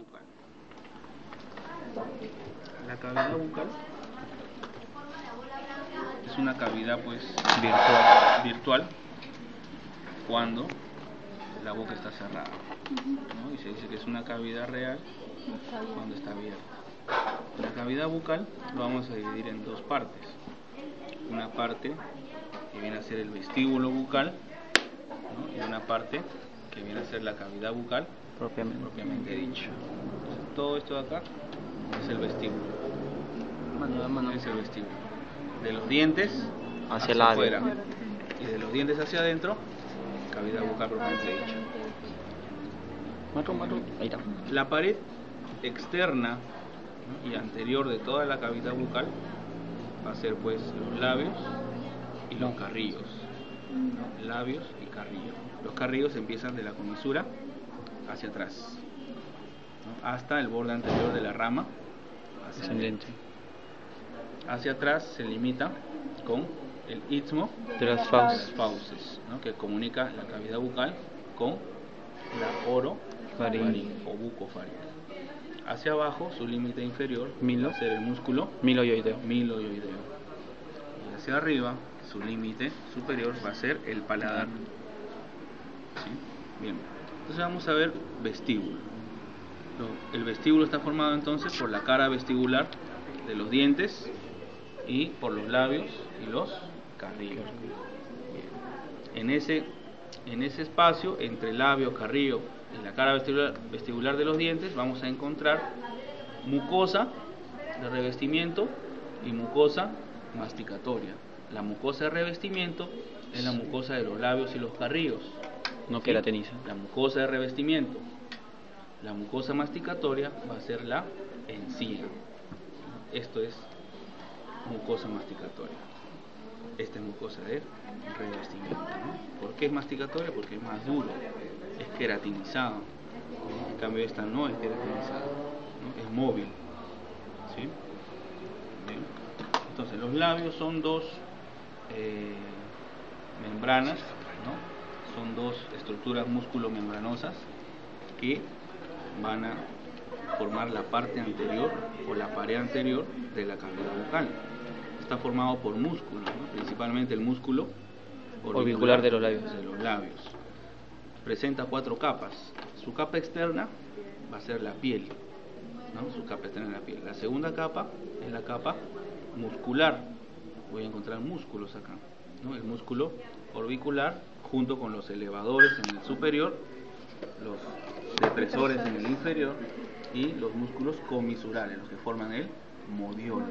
bucal. La cavidad bucal es una cavidad pues virtual cuando la boca está cerrada, ¿no? Y se dice que es una cavidad real cuando está abierta. La cavidad bucal lo vamos a dividir en dos partes. Una parte que viene a ser el vestíbulo bucal, ¿no? Y una parte que viene a ser la cavidad bucal propiamente dicho. Entonces, todo esto de acá es el vestíbulo. Es el vestíbulo. De los dientes hacia afuera y de los dientes hacia adentro, cavidad bucal propiamente dicho. Ahí está. La pared externa, ¿no?, y anterior de toda la cavidad bucal va a ser pues los labios y los carrillos, ¿no? Labios y carrillos. Los carrillos empiezan de la comisura hacia atrás, ¿no?, hasta el borde anterior de la rama ascendente. Hacia atrás se limita con el istmo de las fauces, ¿no?, que comunica la cavidad bucal con la orofaringe o bucofaringe. Hacia abajo, su límite inferior va a ser el músculo miloioideo. Y hacia arriba, su límite superior va a ser el paladar. ¿Sí? Bien. Entonces vamos a ver vestíbulo. El vestíbulo está formado entonces por la cara vestibular de los dientes y por los labios y los carrillos. Bien. En ese espacio entre labio, carrillo y la cara vestibular de los dientes vamos a encontrar mucosa de revestimiento y mucosa masticatoria. La mucosa de revestimiento es la mucosa de los labios y los carrillos. No queratiniza. La mucosa de revestimiento. La mucosa masticatoria va a ser la encía. Esto es mucosa masticatoria. Esta es mucosa de revestimiento, ¿no? ¿Por qué es masticatoria? Porque es más duro, es queratinizado. En cambio esta no es queratinizada, ¿no? Es móvil. ¿Sí? Bien. Entonces los labios son dos membranas, ¿no? Son dos estructuras músculo-membranosas que van a formar la parte anterior o la pared anterior de la cavidad bucal. Está formado por músculos, ¿no? Principalmente el músculo orbicular de los labios. Presenta 4 capas. Su capa externa va a ser la piel, ¿no? Su capa externa es la piel. La segunda capa es la capa muscular. Voy a encontrar músculos acá, ¿no? El músculo orbicular junto con los elevadores en el superior, los depresores en el inferior y los músculos comisurales, los que forman el modiolo.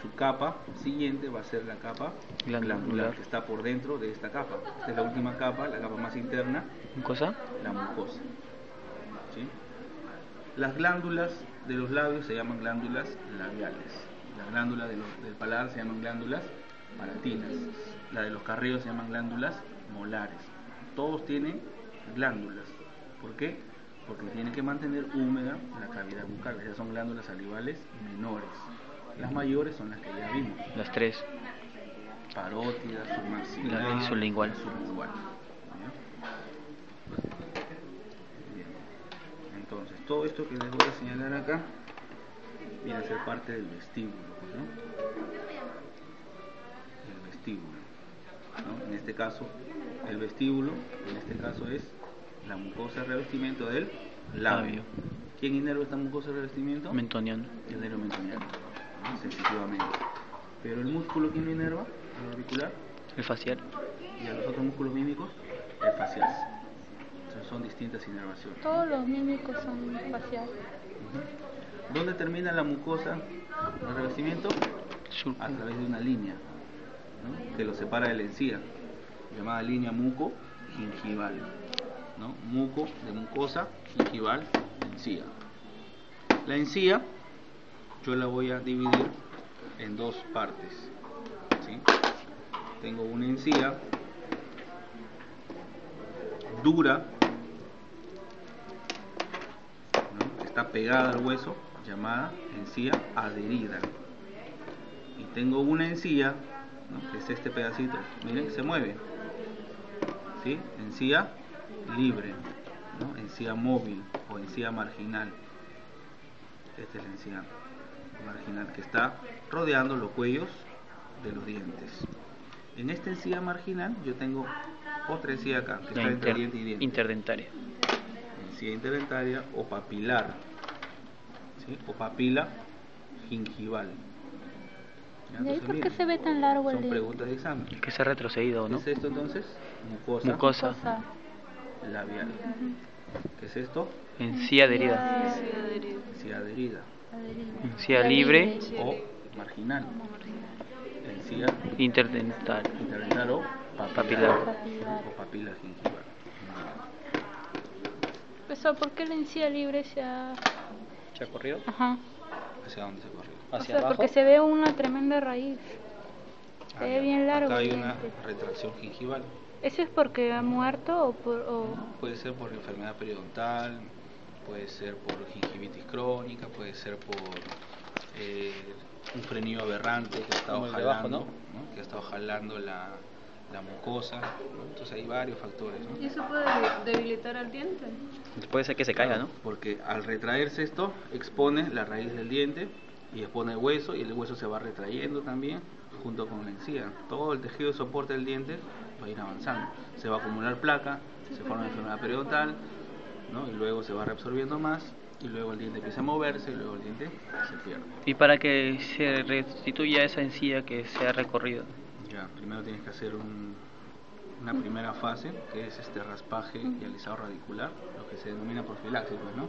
Su capa siguiente va a ser la capa glandular, que está por dentro de esta capa. Esta es la última capa, la capa más interna. ¿Mucosa? La mucosa. ¿Sí? Las glándulas de los labios se llaman glándulas labiales. Las glándulas del paladar se llaman glándulas palatinas. La de los carrillos se llaman glándulas molares. Todos tienen glándulas. ¿Por qué? Porque tienen que mantener húmeda la cavidad bucal. Esas son glándulas salivales menores. Las mayores son las que ya vimos. Las 3. Parótida, submaxilar, sublingual. Bien. Entonces, todo esto que les voy a señalar acá viene a ser parte del vestíbulo, ¿no? El vestíbulo, ¿no? En este caso, el vestíbulo, en este caso es la mucosa de revestimiento del labio. ¿Quién inerva esta mucosa de revestimiento? Mentoniano. El nervio mentoniano, ¿no? Sensitivamente. Pero el músculo, ¿quién lo inerva? El auricular. El facial. Y a los otros músculos mímicos, el facial. Entonces son distintas inervaciones. Todos los mímicos son faciales. ¿Dónde termina la mucosa de revestimiento? A través de una línea, ¿no?, que lo separa de la encía, llamada línea muco-gingival, ¿no? Muco de mucosa, gingival, encía. La encía yo la voy a dividir en dos partes, ¿sí? Tengo una encía dura, ¿no?, que está pegada al hueso, llamada encía adherida. Y tengo una encía, ¿no?, que es este pedacito, miren, se mueve, ¿sí? Encía libre, ¿no? Encía móvil o encía marginal. Esta es la encía marginal que está rodeando los cuellos de los dientes. En esta encía marginal yo tengo otra encía acá, que está entre diente y diente. Interdentaria. Encía interdentaria o papilar, ¿sí? O papila gingival. ¿Y ahí por qué se ve tan largo el Son diente? preguntas de examen. Que se ha retrocedido, ¿no? ¿Qué es esto entonces? Mucosa, Mucosa. labial. ¿Qué es esto? Encía adherida. Encía adherida Encía libre. o marginal. Encía Interdental. interdental o Papilar. o papila gingival. Profesor, ¿por qué la encía libre se ha...? ¿Se ha corrido? Ajá. ¿Hacia dónde se corrió? O Hacia sea, abajo. porque se ve una tremenda raíz. Se ve Ya. bien largo Acá hay el una diente. retracción gingival. ¿Eso es porque ha muerto o por...? Puede ser por enfermedad periodontal, puede ser por gingivitis crónica, puede ser por un frenillo aberrante que ha estado Como el de jalando, abajo, ¿no? Que ha estado jalando la mucosa, ¿no? Entonces hay varios factores, ¿no? ¿Y eso puede debilitar al diente? Puede ser que se caiga, ¿no? Porque al retraerse esto expone la raíz del diente y expone el hueso, y el hueso se va retrayendo también junto con la encía. Todo el tejido de soporte del diente va a ir avanzando, se va a acumular placa, se forma una enfermedad periodontal, ¿no? Y luego se va reabsorbiendo más, y luego el diente empieza a moverse, y luego el diente se pierde. Y para que se restituya esa encía que se ha recorrido. Ya, primero tienes que hacer una primera fase, que es este raspaje y alisado radicular, lo que se denomina profilaxis, pues, ¿no?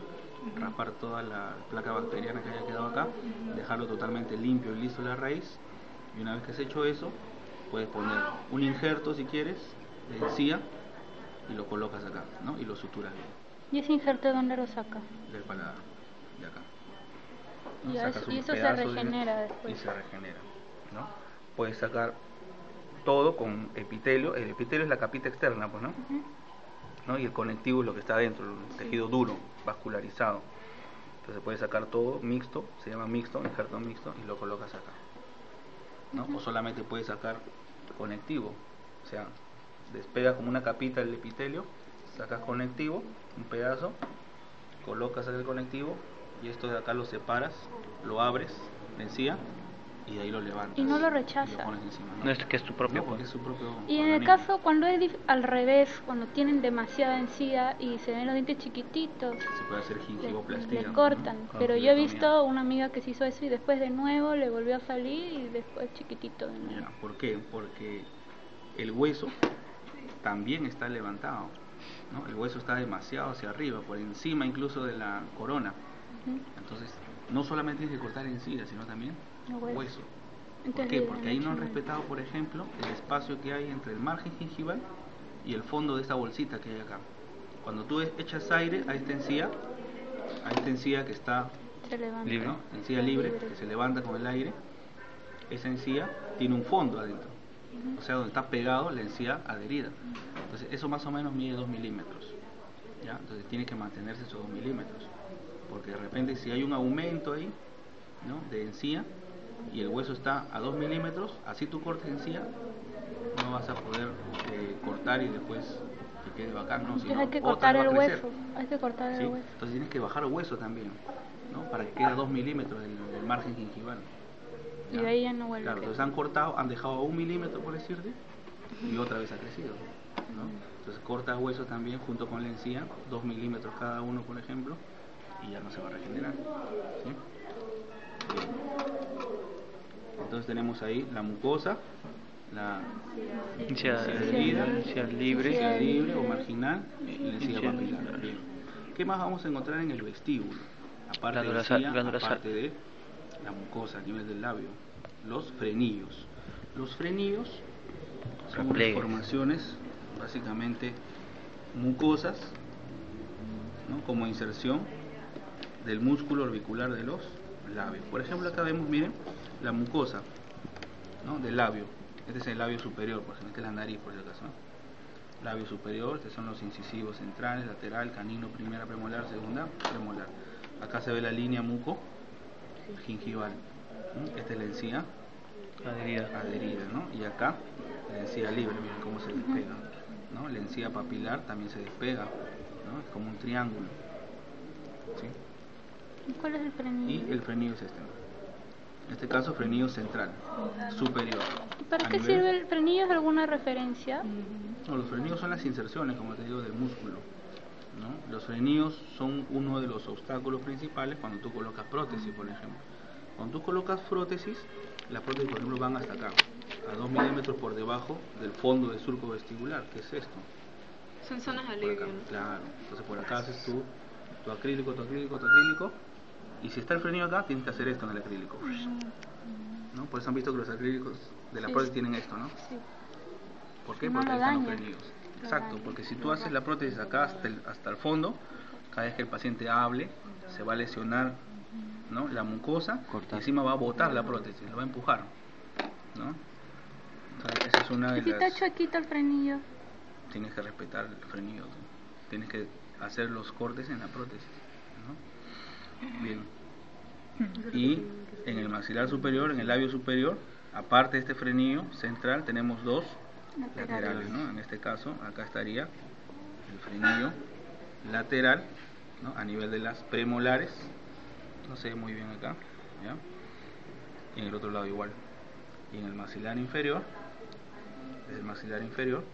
Raspar toda la placa bacteriana que haya quedado acá, dejarlo totalmente limpio y listo la raíz, y una vez que has hecho eso, puedes poner un injerto, si quieres, de encía, y lo colocas acá, ¿no? Y lo suturas bien, ¿Y ese injerto de dónde lo saca? del paladar, de acá, ¿no? Y Sacas un eso se pedazo regenera y después. se regenera, ¿no? Puedes sacar todo con epitelio. El epitelio es la capita externa, pues, ¿no? ¿No? Y el conectivo es lo que está adentro, el tejido duro, vascularizado. Entonces puedes sacar todo mixto, se llama mixto, injerto mixto, y lo colocas acá, ¿no? O solamente puedes sacar conectivo, o sea, despegas como una capita el epitelio, sacas conectivo, un pedazo, colocas el conectivo, y esto de acá lo separas, lo abres, la encía, y de ahí lo levantas. Y no lo y rechaza. lo pones encima, No es que es tu propio. No, porque es su propio Y en el organismo. caso cuando es al revés, cuando tienen demasiada encía y se ven los dientes chiquititos, Se puede hacer le gingivoplastía, cortan. ¿no? Pero yo he Gingivotomía. visto una amiga que se hizo eso y después de nuevo le volvió a salir y después chiquitito de nuevo. Ya, ¿por qué? Porque el hueso también está levantado, ¿no? El hueso está demasiado hacia arriba, por encima incluso de la corona. Ujú. Entonces, no solamente tienes que cortar encía, sino también El hueso. hueso. ¿Por Entonces, qué? le Porque han ahí no hecho han mal. respetado, por ejemplo, el espacio que hay entre el margen gingival y el fondo de esta bolsita que hay acá. Cuando tú echas aire a esta encía que está, Se levanta. Libre. ¿no? Encía libre, que se levanta con el aire, esa encía tiene un fondo adentro, o sea, donde está pegado la encía adherida. Entonces, eso más o menos mide 2 milímetros, ¿ya? Entonces, tiene que mantenerse esos 2 milímetros, porque de repente, si hay un aumento ahí, ¿no? De encía, y el hueso está a 2 milímetros, así tú cortes encía, no vas a poder cortar y después que quede bacán, no, Entonces sino hay que otra cortar va a el crecer. hueso. Hay que cortar ¿Sí? el hueso. Entonces tienes que bajar el hueso también, ¿no? Para que quede a 2 milímetros del margen gingival. Y de ahí ya no vuelve Claro, a entonces crecer. han cortado, han dejado a 1 milímetro, por decirte, y otra vez ha crecido, ¿no? Entonces cortas hueso también junto con la encía, 2 milímetros cada uno, por ejemplo, y ya no se va a regenerar, ¿sí? Bien. Entonces tenemos ahí la mucosa, la Encía adherida, encía libre. encía libre o marginal, y la encía Encía papilar. libre. Bien. ¿Qué más vamos a encontrar en el vestíbulo? Aparte de Glándula encía, glándula aparte de la mucosa a nivel del labio, los frenillos. Los frenillos son unas Repliegues. formaciones básicamente mucosas, ¿no? Como inserción del músculo orbicular de los labios. Por ejemplo, acá vemos, miren, la mucosa, ¿no? Del labio. Este es el labio superior, por ejemplo, que es la nariz, por si acaso, ¿no? Labio superior, estos son los incisivos centrales, lateral, canino, primera premolar, segunda premolar. Acá se ve la línea muco gingival. Esta es la encía adherida, ¿no? Y acá la encía libre, miren cómo se despega, ¿no? La encía papilar también se despega, ¿no? Es como un triángulo, ¿sí? ¿Y cuál es el frenillo? Y el frenillo es este, ¿no? En este caso, frenillo central, superior. ¿Para A qué nivel- sirve el frenillo? ¿Es alguna referencia? No, los frenillos son las inserciones, como te digo, del músculo, ¿no? Los frenillos son uno de los obstáculos principales cuando tú colocas prótesis, por ejemplo. Cuando tú colocas prótesis, las prótesis, por ejemplo, van hasta acá, a 2 milímetros por debajo del fondo del surco vestibular, que es esto. Son zonas de Por alivio, acá, ¿no? claro. Entonces por acá haces tu acrílico, y si está el frenillo acá, tienes que hacer esto en el acrílico, ¿no? Por eso han visto que los acrílicos de la Sí. prótesis tienen esto, ¿no? Sí. ¿Por qué? No Porque lo ahí están los daña. frenillos. Lo Exacto, daña. porque si tú haces la prótesis acá hasta el fondo, cada vez que el paciente hable, se va a lesionar, ¿no? La mucosa, y encima va a botar la prótesis, lo va a empujar, ¿no? Entonces, esa es una de ¿Y si las... está chuequito el frenillo? Tienes que respetar el frenillo, ¿no? Tienes que hacer los cortes en la prótesis, ¿no? Bien. Y en el maxilar superior, en el labio superior, aparte de este frenillo central, tenemos dos laterales, ¿no? En este caso, acá estaría el frenillo lateral, ¿no? A nivel de las premolares, no se ve muy bien acá, ¿ya? Y en el otro lado igual. Y en el maxilar inferior, desde el maxilar inferior,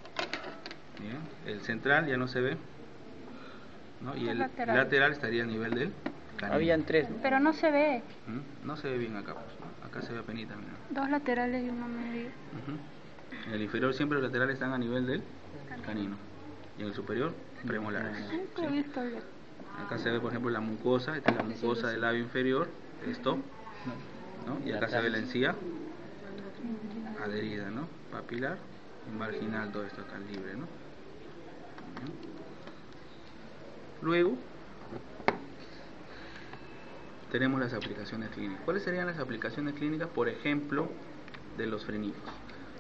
bien, el central ya no se ve, ¿no? Y el lateral estaría a nivel del canino. Habían tres, ¿no? Pero no se ve. No se ve bien acá, pues, ¿no? Acá se ve apenita, mira. Dos laterales y uno medio. En el inferior siempre los laterales están a nivel del canino. Y en el superior, premolares. Nunca he visto el... Acá se ve, por ejemplo, la mucosa, esta es la mucosa del labio inferior, esto, ¿no? Y acá se ve la encía adherida, ¿no? Papilar y marginal, todo esto acá libre, ¿no? Luego tenemos las aplicaciones clínicas. ¿Cuáles serían las aplicaciones clínicas? Por ejemplo, de los frenillos.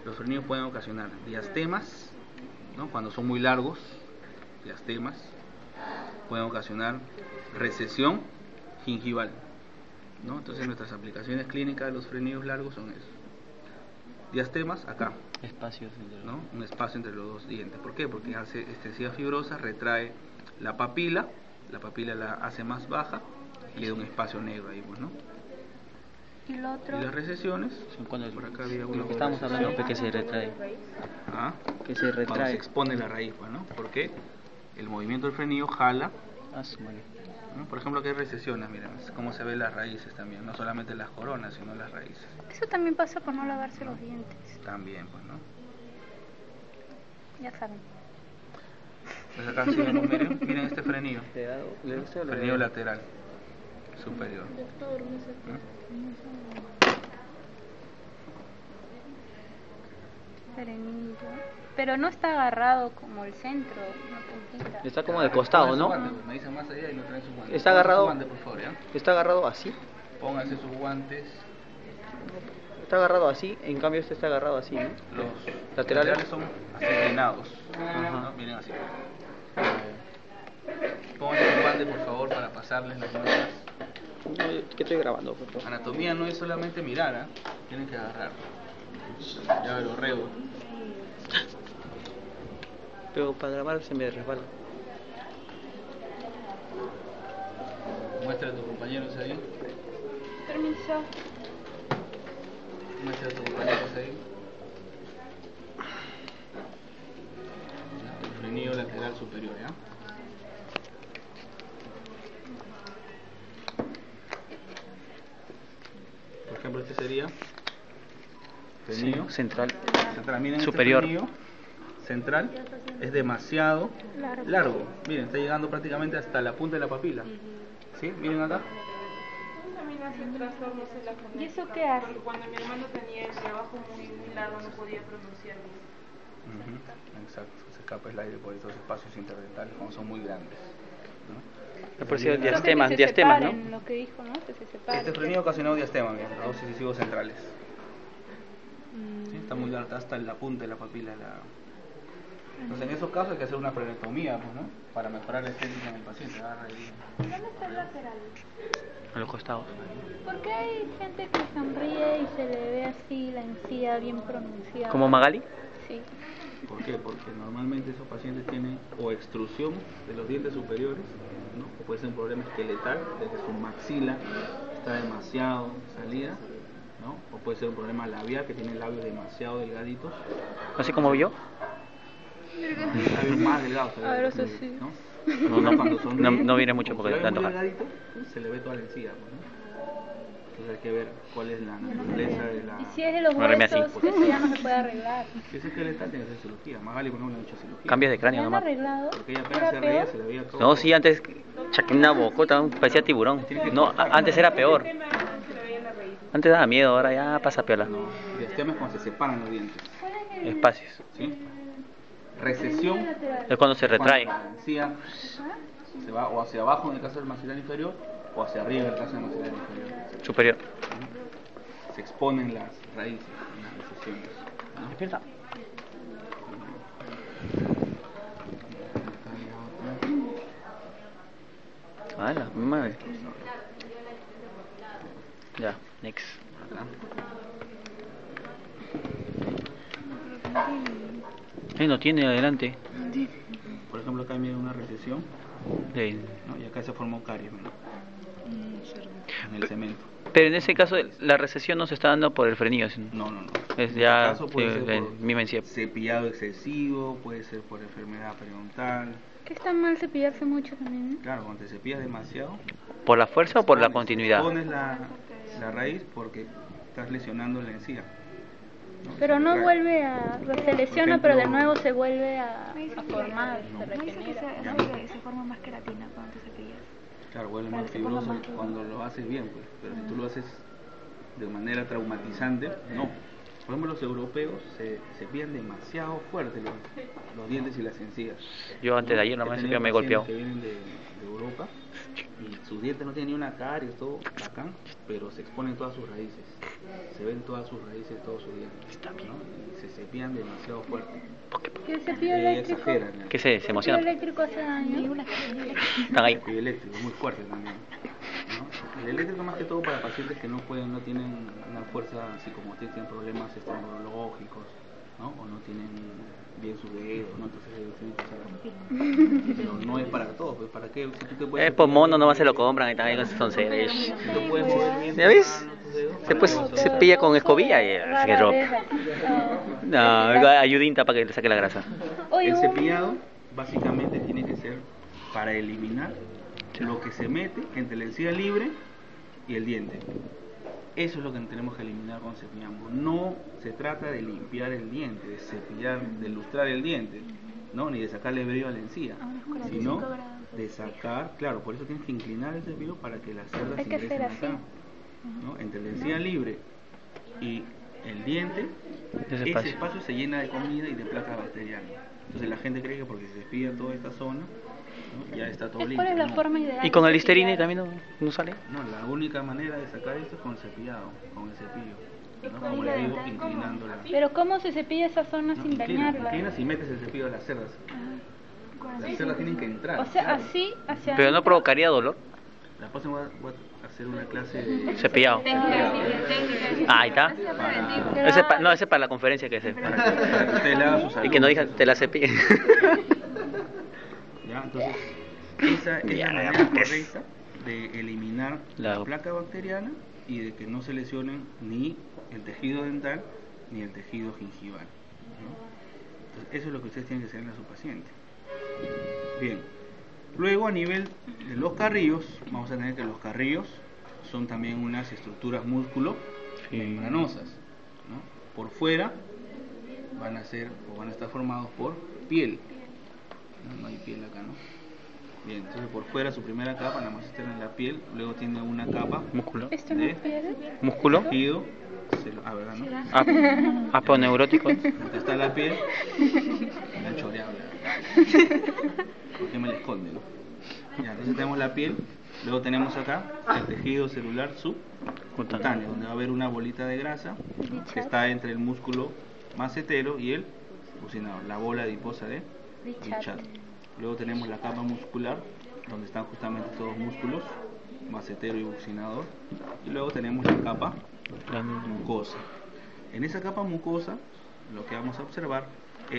Los frenillos pueden ocasionar diastemas, ¿no? Cuando son muy largos, diastemas. Pueden ocasionar recesión gingival, ¿no? Entonces nuestras aplicaciones clínicas de los frenillos largos son eso. Diastemas acá, Espacios entre ¿no? Un espacio entre los dos dientes. ¿Por qué? Porque hace extensiva fibrosa, retrae la papila la hace más baja y le da un espacio negro ahí, pues, ¿no? ¿Y lo otro? Y las recesiones, son cuando por acá había lo una que estamos hablando, recesión. pues, que se retrae. ¿Ah? Que se Cuando se retrae. expone la raíz, pues, ¿no? Porque el movimiento del frenillo jala, Ah, su madre. ¿no? Por ejemplo, que hay recesiones, miren, es cómo se ven las raíces también, no solamente las coronas, sino las raíces. Eso también pasa por no lavarse los dientes. También, pues, ¿no? Ya saben. Pues acá si vemos, miren este frenillo, ¿Le da- le gusta o le frenillo da? lateral, superior. Frenillo. Pero no está agarrado como el centro, una puntita. Está como de costado, Pongan su ¿no? guante, pues, me dicen más allá y no traen sus guantes. Está Pónganse agarrado. su guante, por favor, ¿ya? Está agarrado así. Pónganse sus guantes. Está agarrado así. En cambio este está agarrado así, ¿no? Los Laterales. son así inclinados, Ajá. ¿no? Miren así. Pónganse su guante, por favor, para pasarles las muestras. No, ¿qué estoy grabando, por favor? Anatomía no es solamente mirar, ¿eh? Tienen que agarrar. Ya lo rego. Pero para grabar se me resbala. Muestra a tus compañeros ahí. Permiso. Muestra a tus compañeros ahí. El frenillo lateral superior, ¿ya? Por ejemplo, este sería frenillo Central. central. Miren, Superior. este frenillo central es demasiado largo. Miren, está llegando prácticamente hasta la punta de la papila. ¿Sí? Miren acá. También hace trastornos en la ¿Y eso qué hace? Porque cuando mi hermano tenía el trabajo muy largo no podía pronunciar bien. Exacto, se escapa el aire por esos espacios interdentales cuando son muy grandes, ¿no? Por cierto, Creo que diastemas, se diastemas, separen, ¿no? lo que dijo, ¿no? Que se separen. Este frenillo ocasionado diastema, miren, los dos incisivos centrales. ¿Sí? Está muy larga hasta la punta de la papila. Entonces, en esos casos hay que hacer una frenectomía, pues, ¿no? Para mejorar la estética en el paciente. Agarra ahí. ¿Dónde está el lateral? A los costados. ¿Por qué hay gente que sonríe y se le ve así la encía bien pronunciada? ¿Como Magali? Sí. ¿Por qué? Porque normalmente esos pacientes tienen o extrusión de los dientes superiores, ¿no? O puede ser un problema esqueletal, de que su maxila está demasiado salida, ¿no? O puede ser un problema labial, que tiene labios demasiado delgaditos. Así como yo. Labios más delgados. A ver, eso sí. ¿no? No, no viene mucho porque está tanto delgadito, se le ve toda la encía, pues, ¿no? Entonces hay que ver cuál es la naturaleza de la... Y si es de los Bueno, huesos, así. eso ya no se puede arreglar. Si es esqueletal, tiene que hacer cirugía. Magali, por ejemplo, no ha hecho cirugía. Cambios de ¿Me cráneo han nomás. arreglado? Porque ella apenas ¿Era se reía, peor? se le veía todo. No, sí, antes chaqué una bocota, parecía tiburón. No, antes era peor. Antes daba miedo, ahora ya pasa piola. No, diastema es cuando se separan los dientes. Espacios. ¿Sí? Recesión Es cuando se retrae. cuando la encía se va o hacia abajo en el caso del maxilar inferior o hacia arriba en el caso del maxilar inferior. Superior. Se exponen las raíces en las recesiones, ¿no? Despierta. Ah, la madre. Ya, next. Acá. No tiene adelante. Por ejemplo, acá viene una recesión, Sí. ¿no? Y acá se formó caries, ¿no? En el cemento. Pero en ese caso la recesión no se está dando por el frenillo, sino No, no, no. es En ya este caso puede ser por misma encía. cepillado excesivo, puede ser por enfermedad periodontal. Que está mal cepillarse mucho también, ¿no? Claro, cuando te cepillas demasiado, ¿Por la fuerza o por la expones- continuidad? expones la raíz porque estás lesionando la encía. Pero Se no retrae. vuelve a... Se lesiona, Por pero de ejemplo, nuevo se vuelve a Me dice que- formar, no. se No dice que regenera. se forma más queratina cuando te cepillas. Claro, vuelve Para más que se ponga fibroso más cuando lo haces bien, pues. Pero si tú lo haces de manera traumatizante, no. Por ejemplo, los europeos se cepillan demasiado fuerte los dientes y las encías. Yo antes de ayer nomás He tenido me he pacientes golpeado. que vienen de Europa y sus dientes no tienen ni una caries, todo bacán, pero se exponen todas sus raíces. Se ven todas sus raíces, todos sus dientes. ¿No? Y se cepillan demasiado fuerte. ¿Y el cepillo eléctrico? Exageran. ¿Qué se ¿El cepillo emociona? eléctrico hace daño? Están ahí. El cepillo eléctrico es muy fuerte también, ¿no? El eléctrico más que todo para pacientes que no tienen una fuerza psicomotriz, tienen problemas neurológicos, ¿no? O no tienen bien su dedo, ¿no? Entonces ellos tienen que usar. Pero no es para todos, pues para qué, si tú te puedes Es por mono, nomás se lo compran y también son seres. si tú puedes mover bien ¿Ya tus ves? manos, tus dedos, Se pues para se eso. pilla con escobilla y se Rara rompe. vez así. No, ayudinta para que le saque la grasa. Oye, El un- cepillado básicamente tiene que ser para eliminar lo que se mete entre la encía libre y el diente. Eso es lo que tenemos que eliminar cuando cepillamos. No se trata de limpiar el diente, de cepillar, de lustrar el diente, ¿no? Ni de sacarle brillo a la encía, sino de sacar, claro, por eso tienes que inclinar el cepillo para que las cerdas Hay que hacer ingresen así. acá, ¿no? Entre la encía libre y el diente, Ese ese espacio. espacio se llena de comida y de placa bacteriana. Entonces la gente cree que porque se cepilla toda esta zona, ¿no? Ya está todo limpio. ¿Cuál es la ¿no? forma ideal? ¿Y con de el Listerine cepillar? también no sale? No, la única manera de sacar esto es con cepillado, con el cepillo. ¿no? con Como hilo le digo, dental, inclinándola. Pero ¿cómo se cepilla esa zona No, sin dañarla? inclinas y metes el cepillo a las cerdas. Las cerdas tienen que entrar. O sea, claro. así hacia Pero no adentro. provocaría dolor. La próxima voy a hacer una clase de Cepillado. Ahí está. para, Ese no, ese es para la conferencia que se. para que usted le haga sus Y que no digan, alumnos. te la cepille. ¿Ya? Entonces, esa es Ya, la manera pues. correcta de eliminar La- la placa bacteriana y de que no se lesionen ni el tejido dental ni el tejido gingival, ¿no? Entonces, eso es lo que ustedes tienen que hacerle a su paciente. Bien. Luego, a nivel de los carrillos, vamos a tener que los carrillos son también unas estructuras músculo-membranosas, ¿no? Por fuera van a estar formados por piel. No hay piel acá, ¿no? Bien, entonces por fuera su primera capa nada más está en la piel, luego tiene una capa Músculo. ¿Esto no de es piel? Músculo. tejido, ¿verdad, no? Aponeurótico. Acá está la piel, la choreable. ¿Por qué me la esconde, no? Ya, entonces tenemos la piel, luego tenemos acá el tejido celular subcutáneo, donde va a haber una bolita de grasa que está entre el músculo macetero y el bucinador, la bola adiposa de Bichat. Luego tenemos la capa muscular, donde están justamente todos los músculos, macetero y bucinador. Y luego tenemos la capa mucosa. En esa capa mucosa, lo que vamos a observar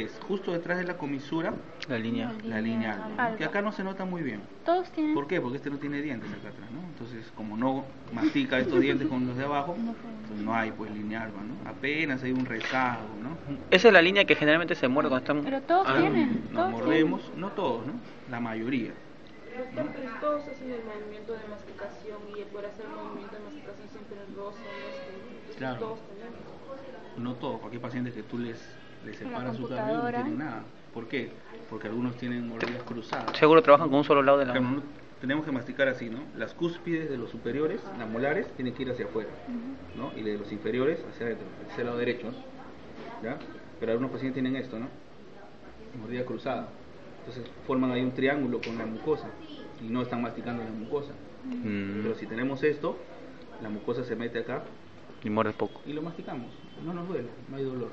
es justo detrás de la comisura, La línea. la línea alba, ¿no? alba. Que acá no se nota muy bien. Todos tienen. ¿Por qué? Porque este no tiene dientes acá atrás, ¿no? Entonces, como no mastica estos dientes con los de abajo, entonces no hay pues línea alba, ¿no? Apenas hay un rezago, ¿no? Esa es la línea que generalmente se muerde cuando están... Pero todos tienen. Nos Todos mordemos, no todos, ¿no? La mayoría. Doctor, pero todos hacen el movimiento de masticación y por hacer el movimiento de masticación siempre el rosa, entonces Claro. todos tenemos. No todos, porque hay pacientes que tú les separas su cabello y no computadora. tienen nada. ¿Por qué? Porque algunos tienen mordidas cruzadas. Seguro trabajan con un solo lado de la... Claro, tenemos que masticar así, ¿no? Las cúspides de los superiores, las molares, tienen que ir hacia afuera, ¿no? Y de los inferiores hacia adentro, hacia el lado derecho, ¿no? ¿Ya? Pero algunos pacientes tienen esto, ¿no? Mordida cruzada. Entonces forman ahí un triángulo con la mucosa y no están masticando la mucosa. Pero si tenemos esto, la mucosa se mete acá Y muerde poco. y lo masticamos. No nos duele, no hay dolor,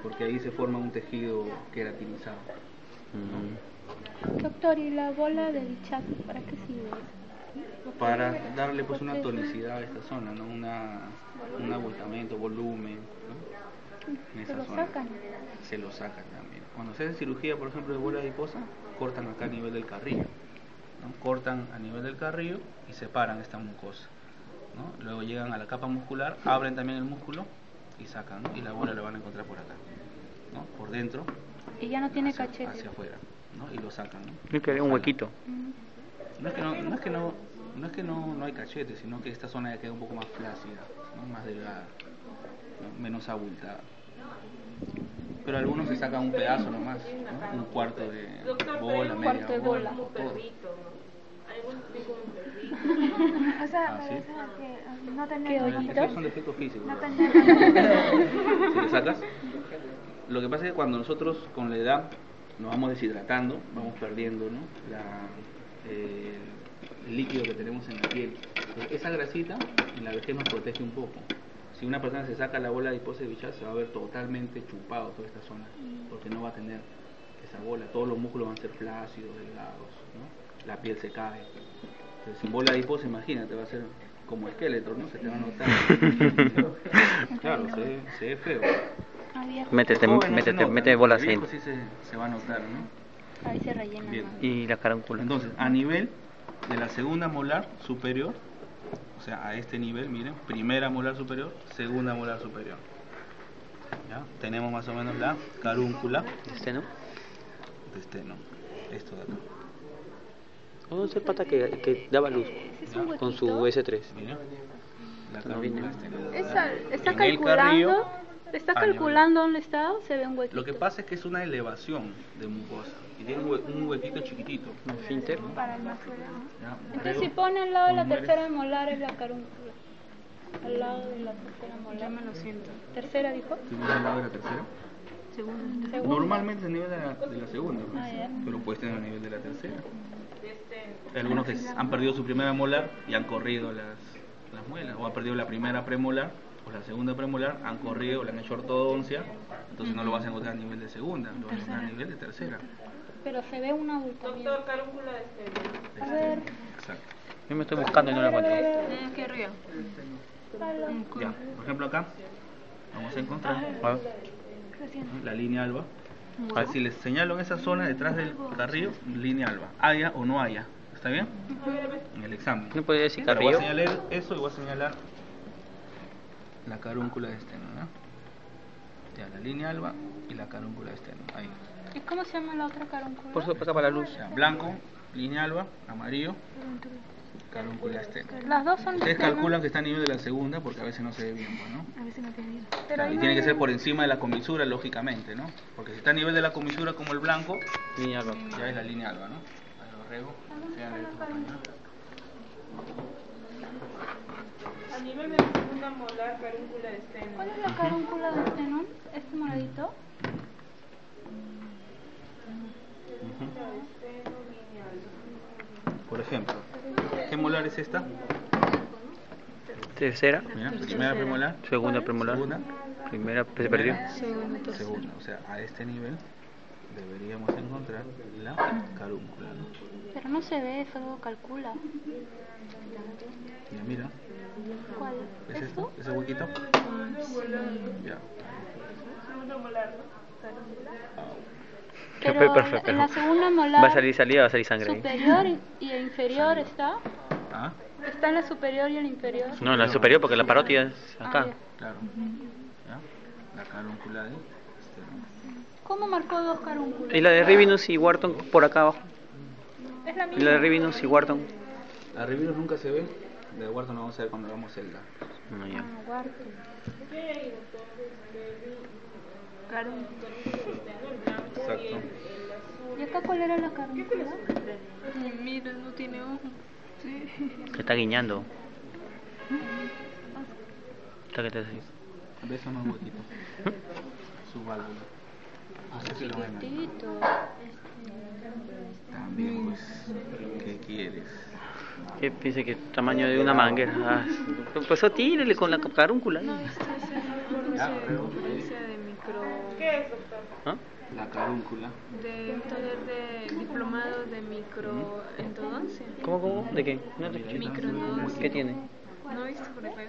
porque ahí se forma un tejido queratinizado. Doctor, ¿y la bola de Bichat para qué sirve? Para darle pues una tonicidad a esta zona, ¿no? Un abultamiento, volumen, ¿no? En Se esa lo zona. sacan. Se lo sacan también. Cuando se hace cirugía, por ejemplo, de bola adiposa, cortan acá a nivel del carrillo, ¿no? Cortan a nivel del carrillo y separan esta mucosa, ¿no? Luego llegan a la capa muscular, abren también el músculo y sacan, ¿no? Y la bola la van a encontrar por acá, ¿no? Por dentro, Y ya no tiene hacia, cachete. hacia afuera, ¿no? Y lo sacan, ¿no? Tiene que haber un huequito. No es que no hay cachete, sino que esta zona ya queda un poco más flácida, ¿no? Más delgada, ¿no? Menos abultada. Pero algunos se sacan un pedazo nomás, ¿no? Un cuarto de Doctor, bola, pero hay un media cuarto de bola. como todo. perrito, ¿no? Hay un tipo de perrito. O sea, Ah, pero ¿sí? eso que no ¿Qué tener hoyito? Esos son defectos físicos. no ¿verdad? tener Si le sacas, lo que pasa es que cuando nosotros con la edad nos vamos deshidratando, vamos perdiendo, ¿no? El líquido que tenemos en la piel. Entonces, esa grasita en la vejez nos protege un poco. Si una persona se saca la bola adiposa de Bichat, se va a ver totalmente chupado toda esta zona, porque no va a tener esa bola. Todos los músculos van a ser flácidos, delgados, ¿no? La piel se cae. Entonces, sin bola adiposa, imagínate, va a ser como esqueleto, ¿no? Se te va a notar. Claro, se ve feo. Métete, Joven no se métete, nota, mete ¿no? bolas El ahí. viejo sí se va a notar, ¿no? Ahí se rellena. Bien. más. Y la caráncula. Entonces, a nivel de la segunda molar superior, o sea, a este nivel, miren, primera molar superior, segunda molar superior. ¿Ya? Tenemos más o menos la carúncula Este, ¿no? de esteno, esto de acá. ¿Dónde es el pata que daba luz? Es un Con su huequito. S3. Miren, la No viene. carúncula de esteno. Está En el carrillo, calculando dónde está o se ve un huequito. Lo que pasa es que es una elevación de mucosa y tiene un huequito chiquitito. Un finter. para el más fuera, ¿no? ¿Ya? Entonces Luego, si pone al lado de la como eres- tercera molar es la carúncula. Al lado de la tercera molar. Ya me lo siento. ¿Tercera dijo? ¿Tú miras al lado de la tercera? Segunda. Normalmente es a nivel de la segunda, pues, Ah, ya. pero puede estar a nivel de la tercera. Hay algunos que han perdido su primera molar y han corrido las muelas, o han perdido la primera premolar o la segunda premolar, han corrido, le han hecho ortodoncia, entonces no lo vas a encontrar a nivel de segunda, lo vas a encontrar a nivel de tercera. Pero se ve un abultamiento. Doctor, carúncula de esteno. A ver. Exacto. Yo me estoy buscando y no la encuentro. Aquí arriba. Ya, por ejemplo acá vamos a encontrar A ver. la línea alba. A ver, si les señalo en esa zona detrás del carrillo, línea alba, haya o no haya, ¿está bien? En el examen. ¿No podría decir Pero voy a carrillo? señalar eso y voy a señalar la carúncula de esteno, ¿no? Ya, la línea alba y la carúncula de esteno, ahí. ¿Y cómo se llama la otra carúncula? Por eso pasa para la luz. Ya, blanco, línea alba, amarillo, carúncula de esteno. Las dos son Ustedes esteno. calculan que está a nivel de la segunda porque a veces no se ve bien, pues, ¿no? A veces no tiene bien. Claro, y tiene que ser por encima de la comisura, lógicamente, ¿no? Porque si está a nivel de la comisura como el blanco, Línea alba. ya es la línea alba, ¿no? Ahí lo rego, sean tu compañero. A nivel de la segunda molar, carúncula de esteno. ¿Cuál es la carúncula de esteno? ¿Este moradito? Por ejemplo, ¿qué molar es esta? Tercera. Mira, primera premolar, Segunda premolar. segunda, Primera se perdió. segunda. O sea, a este nivel deberíamos encontrar la carúncula, ¿no? Pero no se ve, solo calcula. Ya mira, ¿Cuál? ¿ves ¿Esto? esto? ¿Ese huequito? Ya. Segunda molar, ¿no? Ah, Pero Perfecto. en la segunda Va a molar salir salida, va a salir sangre ahí. superior y inferior Saliva. está. ¿Ah? Está en la superior y en la inferior. No, la superior porque la parótida es acá. ya. Claro. ¿Ya? La carúncula de esternón. ¿Cómo marcó dos carúnculos? Y la de Rivinus y Wharton por acá abajo. Es la Y misma. la de Rivinus y Wharton. La Rivinus nunca se ve. La de Wharton la vamos a ver cuando hagamos el largo. No, ya. Ah, guarda. Carúncula. Exacto. ¿Y acá cuál era la carúncula? Mira, no tiene ojo. Sí. Se está guiñando. Está que te hace. ¿Ves o no es huequito? Su válvula. Así se lo ven ahí. Chiquitito. También, pues, ¿qué quieres? Que piense que tamaño de una manguera. Ah, pues eso tírele con la carúncula. No, esta es una conferencia de micro... ¿Ah? La carúncula. de un taller de diplomado de microendodoncia. ¿Cómo? ¿De qué? No te escuché. Microendodoncia. ¿Qué tiene? ¿No viste por acá?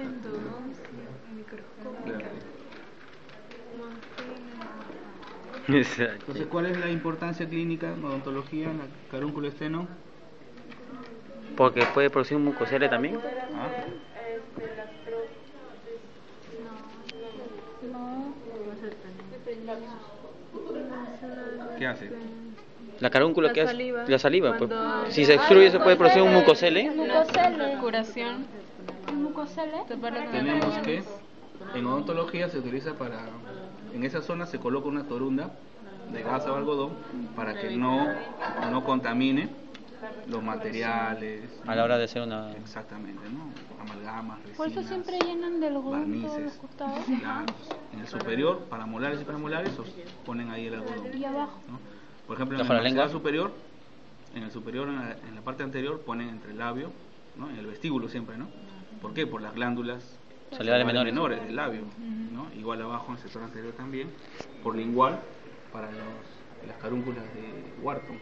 Endodoncia microscópica. Exacto. Entonces, ¿cuál es la importancia clínica en odontología en la carúncula esteno? Porque puede producir un mucosele también. ¿Ah? No. ¿Qué hace? La carúncula La que hace. saliva. La saliva, pues. Cuando- Si se extruye, se puede producir un mucosele. Mucosele. Curación. Mucosele. Tenemos que, en odontología se utiliza para, en esa zona se coloca una torunda de gasa o algodón para que no contamine los materiales. A la hora de hacer una. Exactamente, ¿no? Amalgamas, resinas, Por eso siempre llenan de algodón todos los barnices. costados. Claro. En el superior, para molares y premolares, ponen ahí el algodón. Y abajo. ¿No? Por ejemplo, en ¿Bajo la el lengua? maxilar superior, en la parte anterior ponen entre el labio, ¿no? En el vestíbulo siempre, ¿no? ¿Por qué? Por las glándulas Salivales menores. del labio, ¿no? Igual abajo en el sector anterior también, por lingual para las carúnculas de Wharton,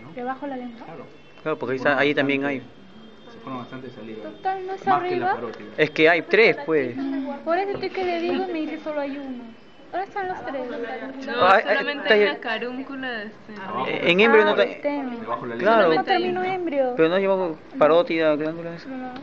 ¿no? Y abajo la lengua. Claro. Claro, porque ahí también hay. Se forma bastante saliva. Total, no es Más que la arriba. parótida. Es que hay tres, pues. Por eso estoy que le digo y me dice solo hay uno. Ahora están los tres. No, Ay, solamente está hay bien. una carúncula Abajo. En embrio no está. Debajo de la Claro. lengua. No termino embrio. Pero no lleva parótida, glándula. Eso. No,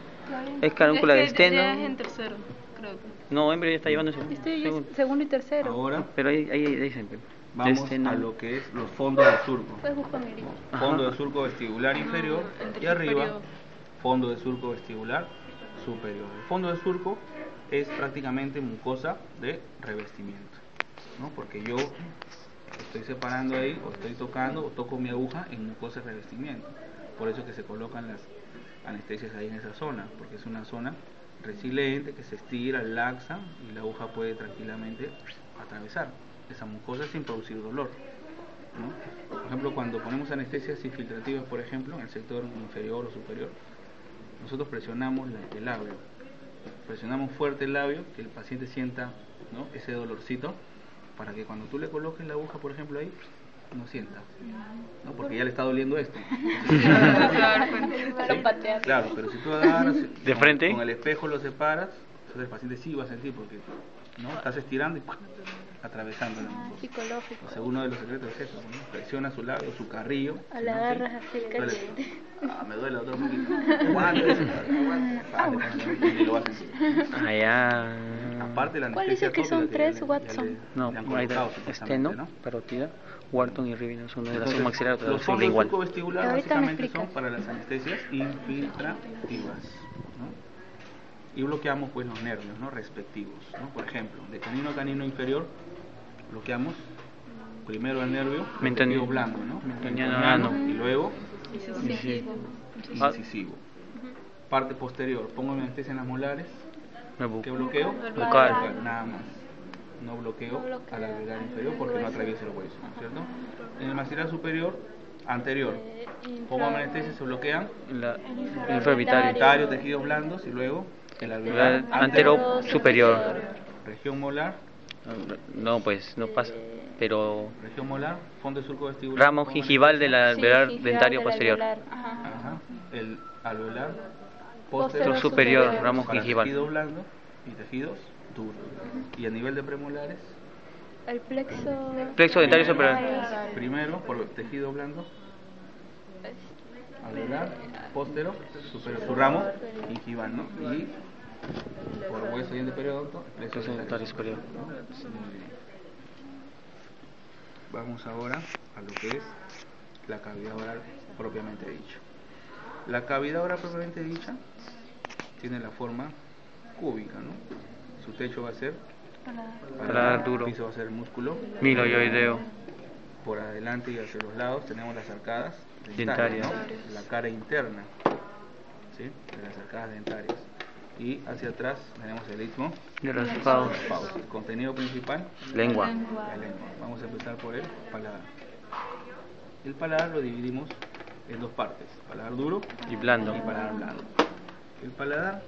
Es carúncula de es que ya es esteno. en tercero, creo que. No, embrio ya está llevando eso. estoy Segundo. segundo y tercero. Ahora Pero ahí siempre. vamos Esteno. a lo que es los fondos del surco. Pues busco mi libro. Fondo de surco vestibular inferior entre y arriba superior. fondo de surco vestibular superior. El fondo de surco es prácticamente mucosa de revestimiento, ¿no? Porque yo estoy separando ahí o estoy tocando o toco mi aguja en mucosa de revestimiento. Por eso que se colocan las anestesias ahí en esa zona, porque es una zona resiliente que se estira, laxa y la aguja puede tranquilamente atravesar esa mucosa sin producir dolor, ¿no? Por ejemplo, cuando ponemos anestesias infiltrativas, por ejemplo, en el sector inferior o superior, nosotros presionamos el labio, presionamos fuerte el labio, que el paciente sienta, ¿no?, ese dolorcito, para que cuando tú le coloques la aguja, por ejemplo, ahí, no sienta, ¿no? Porque ya le está doliendo esto. Lo pateas. Claro, pero si tú agarras ¿De frente? con el espejo lo separas, entonces el paciente sí va a sentir porque, ¿no?, estás estirando y ¡pum!, atravesando la mucosa. Psicológico. Entonces uno de los secretos es eso, ¿no? Presiona su labio, su carrillo. O si le no, agarras ¿sí? así el Duele. cachete. Ah, me duele otro poquito. Aguanta eso, aguanta. Y lo va a sentir. Allá. Aparte la ¿Cuál anestesia dice que son tópica tres, ya le- Watson? ya le No, han ahí colocado, está. supuestamente, Esteno, ¿no? parótida, Wharton y Rivinus. Uno de la Entonces, submaxilar, otro de la los fondos del sublingual. surco vestibular Ahorita me básicamente son explicas. para las anestesias infiltrativas, ¿no? Y bloqueamos pues los nervios, ¿no?, respectivos, ¿no? Por ejemplo, de canino a canino inferior bloqueamos primero el nervio Mentoniano. blando, ¿no? Mentoniano. Y luego Ah. incisivo. Parte posterior, pongo mi anestesia en las molares. ¿Qué bloqueo? Bucal. Nada más. No bloqueo al alveolar inferior porque no atraviesa el hueso, ¿no es cierto? En el maxilar superior, anterior, pongo mi anestesia, se bloquean El infravitario. inventario, tejidos blandos y luego el alveolar Antero superior. región molar, No, pues no pasa. Pero región molar, fondo de surco vestibular. ramo pongo mi gingival del alveolar Sí, dentario del posterior. alveolar. Ajá. Ajá. El alveolar Posterior posterior superior, ramo para gingival. tejidos blandos y tejidos duros. Y a nivel de premolares, El Plexo dentario superior. Primero por el tejido blando, alveolar, póstero, superior, su ramo, gingival, ¿no? Y por hueso y diente periodonto, el plexo dentario superior. Muy bien. Vamos ahora a lo que es la cavidad oral propiamente dicha. La cavidad oral propiamente dicha tiene la forma cúbica, ¿no? Su techo va a ser Paladar duro. el piso va a ser el músculo. Miloioideo. Por adelante y hacia los lados tenemos las arcadas Dentarias. ¿no? La cara interna, ¿sí? De las arcadas dentarias. Y hacia atrás tenemos el istmo De los pagos. pausa. El contenido principal, Lengua. la lengua. Vamos a empezar por el paladar. El paladar lo dividimos en dos partes: paladar duro Y blando. y paladar blando. El paladar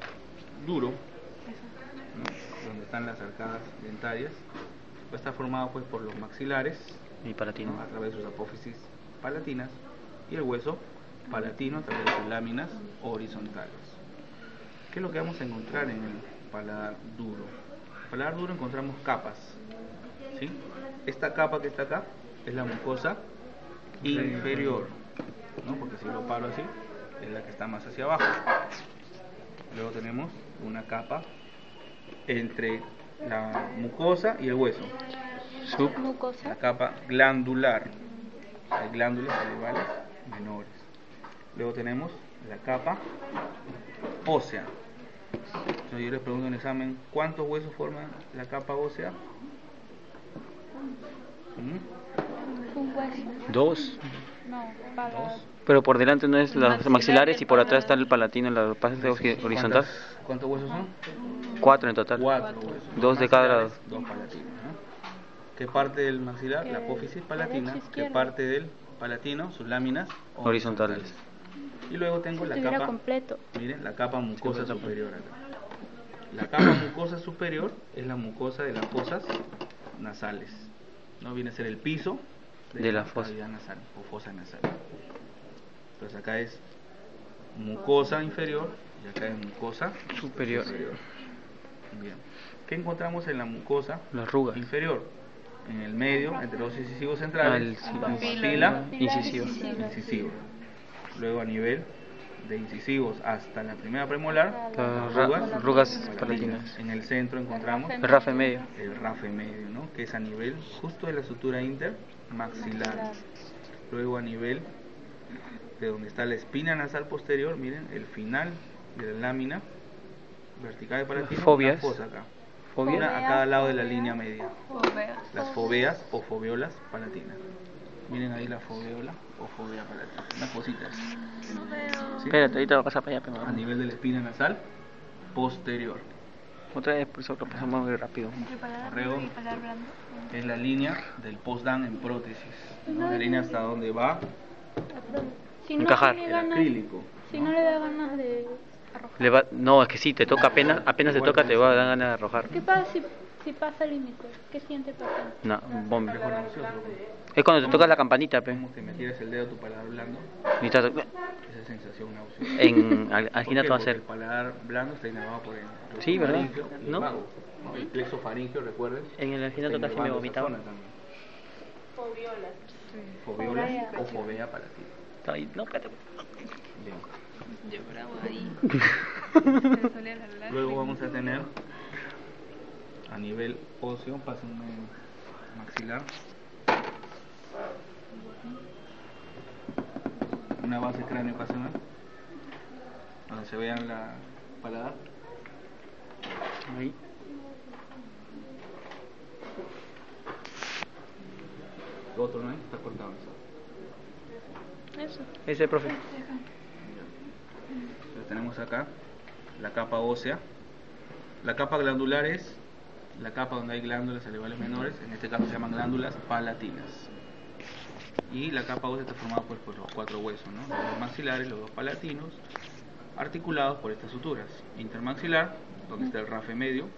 duro, ¿no? Donde están las arcadas dentarias, va a estar formado pues por los maxilares, Y palatino. ¿no? A través de sus apófisis palatinas, y el hueso palatino a través de sus láminas horizontales. ¿Qué es lo que vamos a encontrar en el paladar duro? En el paladar duro encontramos capas, ¿sí? Esta capa que está acá es la mucosa inferior, ¿no? Porque si lo paro así, es la que está más hacia abajo. Luego tenemos una capa entre la mucosa y el hueso, la mucosa. capa glandular. Hay glándulas salivales menores. Luego tenemos la capa ósea. Entonces yo les pregunto en el examen, ¿cuántos huesos forman la capa ósea? Un hueso. 2. No, para. Dos. Pero por delante no es los maxilares y por atrás está el palatino en la parte horizontal. ¿Cuántos huesos son? 4 en total. 4 huesos. 2 de cada lado. 2 palatinos, ¿no? ¿Qué parte del maxilar? La apófisis palatina. derecha, ¿Qué izquierda. parte del palatino? Sus láminas Horizontales. Y luego tengo la Estuviera capa, completo. miren, la capa mucosa superior acá. La capa mucosa superior es la mucosa de las fosas nasales, ¿no? Viene a ser el piso De la la fosa. cavidad nasal o fosa nasal. Entonces acá es mucosa inferior y acá es mucosa Superior. Bien. ¿Qué encontramos en la mucosa Las arrugas. inferior? En el medio, entre los incisivos centrales, Papila. Incisiva. incisivo. Luego a nivel de incisivos hasta la primera premolar, Las arrugas arrugas palatinas. En el centro encontramos El rafe medio. el rafe medio, ¿no? Que es a nivel justo de la sutura intermaxilar. Luego a nivel de donde está la espina nasal posterior, miren, el final de la lámina vertical de palatino, Fobias. una fosa acá. Fobia. Una a cada lado de la línea media. Las foveas o foveolas palatinas. Miren ahí la foveola o fovea palatina. Unas cositas. ¿Sí? Espérate, ahorita va a pasar para allá. A Pero... nivel de la espina nasal posterior. Otra vez, por eso lo pasamos muy rápido. Correo es la línea del postdan en prótesis, ¿no? La línea hasta donde va Si no Encajar. tiene el ganas, acrílico. si no le da ganas de arrojar. No, es que sí, te toca apenas te toca, te va a dar ganas de arrojar. ¿Qué pasa si pasa el límite? ¿Qué siente el paciente? No, bomba. Es cuando te toca la campanita, pe. Como que metieras el dedo a tu paladar blando, Y estás- esa sensación náusea. al ¿Por ginato qué? va a Porque ser. el paladar blando está inervado por el Sí, ¿verdad? faríngeo y el ¿No? vago, ¿no? El plexo faríngeo, recuerden. En el ginato está casi me inervando esa vomitaba. zona también. Fobiolas. Foviola o fovea palatina. Estaba ahí, no, espérate. Bien. Yo bravo ahí. Luego vamos a tener a nivel óseo, pásenme maxilar, una base cráneo pásenme, donde se vean la paladar. Ahí. Otro, ¿no? Está cortado eso. Eso. Ese, profe. Entonces tenemos acá la capa ósea. La capa glandular es la capa donde hay glándulas salivales menores, en este caso se llaman glándulas palatinas. Y la capa ósea está formada pues, por los 4 huesos, ¿no? Los 2 maxilares, los 2 palatinos, articulados por estas suturas. Intermaxilar, donde está el rafe medio,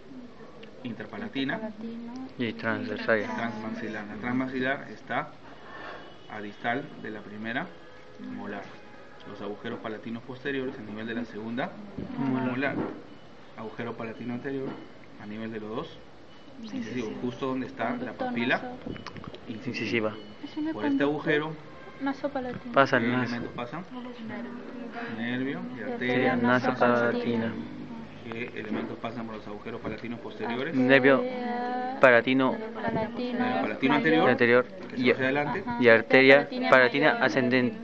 interpalatina, Palatino. Y transversal. transmaxilar. La transmaxilar está a distal de la primera molar. Los agujeros palatinos posteriores a nivel de la segunda molar. Agujero palatino anterior a nivel de los 2 incisivo, justo donde está la papila Incisiva. Ese no es por este conducto, agujero. Nasopalatino. Pasa ¿Qué el naso. elementos pasan? Nervio y Arteria arteria. Nasopalatina. ¿Qué elementos pasan por los agujeros palatinos posteriores? Nervio palatino Palatino anterior, anterior que se y, va hacia adelante, y arteria palatina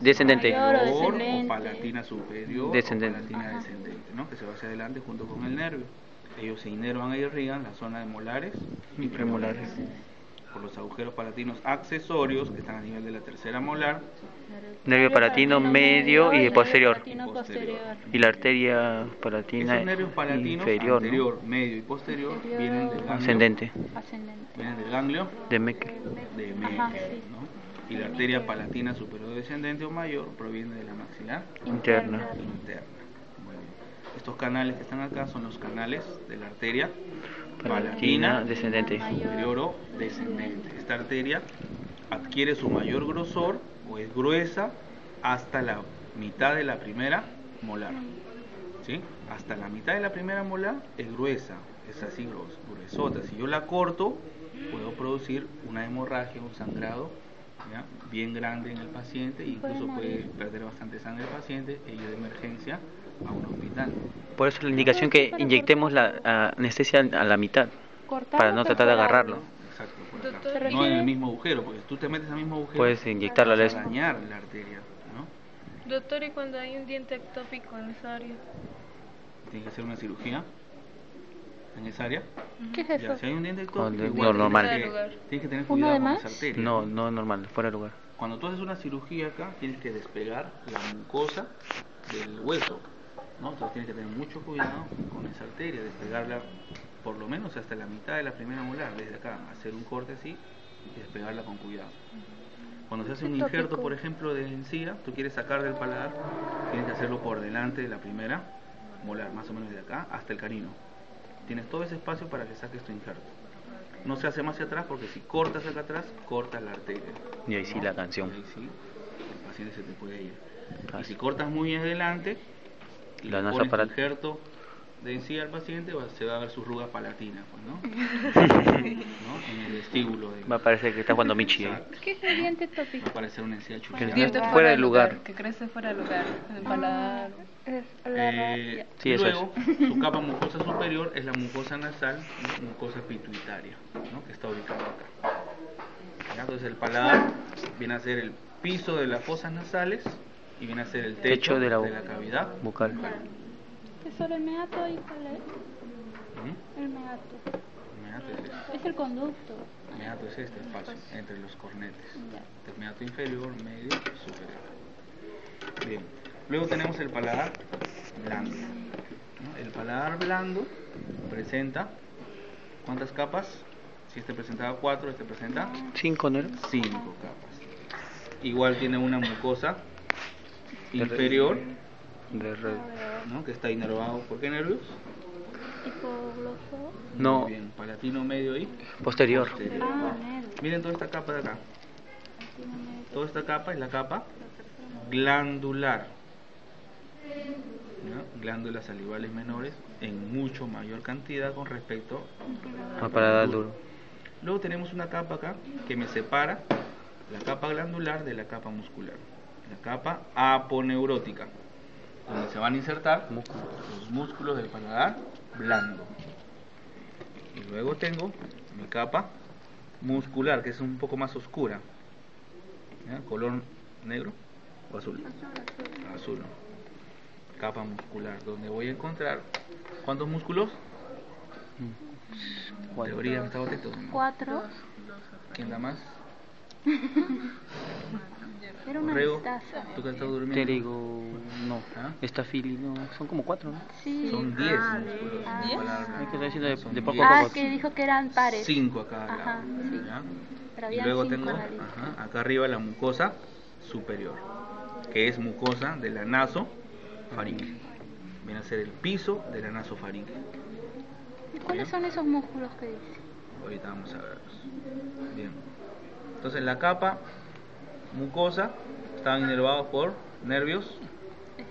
descendente. Mayor o o descendente. palatina superior Descendente. o palatina descendente, ¿no? Que se va hacia adelante junto con el nervio. Ellos se inervan e irrigan la zona de molares Y premolares. por los agujeros palatinos accesorios que están a nivel de la tercera molar. Nervio palatino medio y posterior. Palatino posterior. Y la arteria palatina Esos nervios palatinos inferior, ¿no? anterior, medio y posterior vienen del ganglio, Ascendente. Ascendente. vienen del ganglio De Mecke. de Ajá, Mecke, sí. ¿no? Y la arteria palatina superior descendente o mayor proviene de la maxilar Interna. interna. Muy bien. Estos canales que están acá son los canales de la arteria Palatina palatina descendente. superior o descendente. Esta arteria adquiere su mayor grosor o es gruesa hasta la mitad de la primera molar. ¿Sí? Hasta la mitad de la primera molar es gruesa, es así gruesota. Si yo la corto, puedo producir una hemorragia, un sangrado, ¿ya? Bien grande en el paciente, e incluso puede perder bastante sangre el paciente e ir de emergencia a un hospital. Por eso la indicación que inyectemos la anestesia a la mitad, Cortarlo, para no tratar de perforarlo. agarrarlo. Exacto, por acá. Doctor, No en el mismo agujero, porque si tú te metes al mismo agujero, Puedes inyectarlo a vas la a dañar la arteria, ¿no? Doctor, ¿y cuando hay un diente ectópico en esa área? Tiene que hacer una cirugía en esa área. ¿Qué es Ya, eso? si hay un diente Cuando ectópico, es igual normal. tienes que tener ¿Uno cuidado de con más? esa arteria. No, no normal, fuera de lugar. Cuando tú haces una cirugía acá, tienes que despegar la mucosa del hueso, ¿no? Entonces tienes que tener mucho cuidado con esa arteria, despegarla por lo menos hasta la mitad de la primera molar, desde acá, hacer un corte así y despegarla con cuidado. Cuando se hace un injerto, por ejemplo, de encía, tú quieres sacar del paladar, tienes que hacerlo por delante de la primera molar, más o menos de acá hasta el canino. Tienes todo ese espacio para que saques tu injerto. No se hace más hacia atrás porque si cortas acá atrás, cortas la arteria. Y ahí sí la canción. Y ahí sí, el paciente se te puede ir. Y Casi. si cortas muy adelante y La le nasa pones para- el injerto de encía al paciente, se va a ver sus rugas palatinas, pues, ¿no? ¿No? En el vestíbulo. Va a parecer que está jugando Michi ahí. Exacto. ¿Qué es el diente Va a tópico? parecer una encía Que chupada. el Diente fuera de lugar. que crece fuera de lugar, en el paladar. Es la Sí, eso Luego, su capa mucosa superior es la mucosa nasal, ¿no? Mucosa pituitaria, ¿no? Que está ubicada acá. ¿Ya? Entonces el paladar viene a ser el piso de las fosas nasales y viene a ser el techo de la cavidad Bucal. Es solo el meato y cuál es? ¿Mm? El meato. El meato es este. Es el conducto. El meato es este espacio entre los cornetes. Ya. El meato inferior, medio y superior. Bien. Luego tenemos el paladar blando, ¿no? El paladar blando presenta ¿cuántas capas? Si este presentaba 4, este presenta 5, ¿no? 5 capas. Igual tiene una mucosa inferior, De red. ¿no? Que está inervado por qué nervios. Hipogloso. No. Muy bien, palatino medio y Posterior. posterior. Ah, nervio. Miren toda esta capa de acá. Toda esta capa es la capa glandular, ¿no? Glándulas salivales menores en mucho mayor cantidad con respecto Al paladar duro. Luego tenemos una capa acá que me separa la capa glandular de la capa muscular, la capa aponeurótica, donde se van a insertar los músculos del paladar blando. Y luego tengo mi capa muscular, que es un poco más oscura, ¿ya? Color negro o azul. Azul. Capa muscular, donde voy a encontrar ¿cuántos músculos? Teoría, ¿me está atento? 4. ¿Quién da más? Era una Rego, vistaza. ¿tú que estás durmiendo? Terigo, no. ¿Ah? Estafili, no. Son como 4, ¿no? Sí. Son 10 músculos. Ah. en paladar Es blando. que estoy diciendo de Son poco 10. a Ah, poco. que dijo que eran pares. 5 a cada Ajá, lado. sí. ¿Ya? Pero Y habían luego 5 tengo en la lista. acá arriba la mucosa superior, que es mucosa de la nasofaringe. Viene a ser el piso de la nasofaringe. ¿Y cuáles son esos músculos que dice? Ahorita vamos a verlos. Bien. Entonces la capa mucosa están inervados por nervios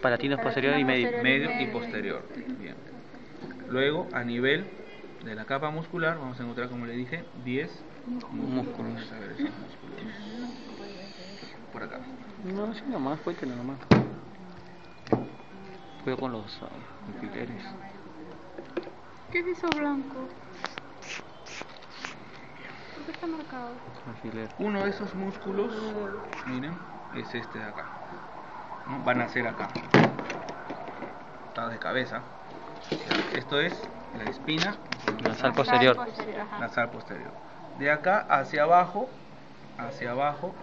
Palatinos posterior y medio. medio y posterior. Bien. Luego a nivel de la capa muscular vamos a encontrar, como le dije, 10 músculos. A ver esos músculos. Por acá. No, sí, nomás, cuéntenlo nomás. Cuidado con los alfileres. ¿Qué es eso blanco? ¿Por qué está marcado? Alfiler. Uno de esos músculos, miren, es este de acá, ¿no? Van a ser acá. Está de cabeza. Esto es la espina Nasal posterior. Ajá. nasal posterior. De acá hacia abajo,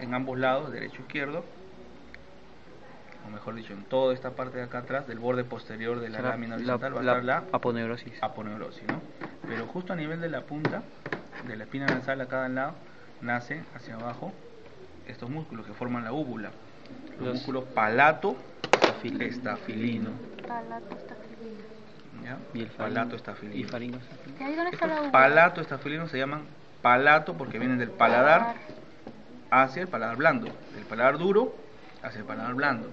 en ambos lados, derecho e izquierdo, o mejor dicho, en toda esta parte de acá atrás, del borde posterior de la lámina horizontal, va a estar la aponeurosis. aponeurosis, ¿no? Pero justo a nivel de la punta, de la espina nasal a cada lado, nace hacia abajo estos músculos que forman la úvula. Los músculos palato estafilino. Palato estafilino. ¿Ya? Y el palato estafilino. Y farino. ¿Y ahí dónde está la Estos úvula? palato estafilinos se llaman palato porque vienen del paladar hacia el paladar blando, del paladar duro hacia el paladar blando.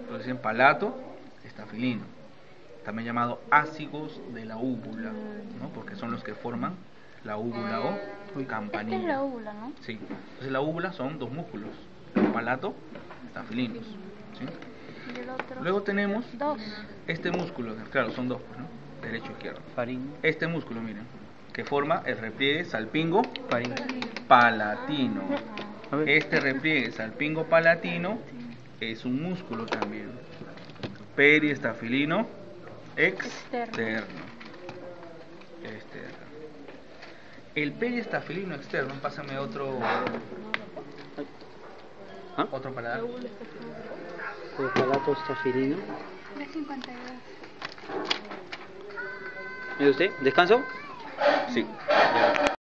Entonces dicen palato estafilino, también llamado ácigos de la úvula, ¿no? Porque son los que forman la úvula o campanilla. Esta es la úvula, ¿no? Sí. Entonces la úvula son dos músculos, palato estafilinos, ¿sí? Y el otro. Luego tenemos Dos. este músculo, claro, son dos, pues, ¿no? Derecho e izquierdo. Farino. Este músculo, miren, que forma el repliegue salpingo Farino. palatino. A ver. Este repliegue salpingo palatino es un músculo también. Periestafilino externo. El periestafilino externo, pásame otro ¿Ah? otro paladar. El palato estafilino. 352. ¿Y usted? ¿Descanso? Sí. Ya.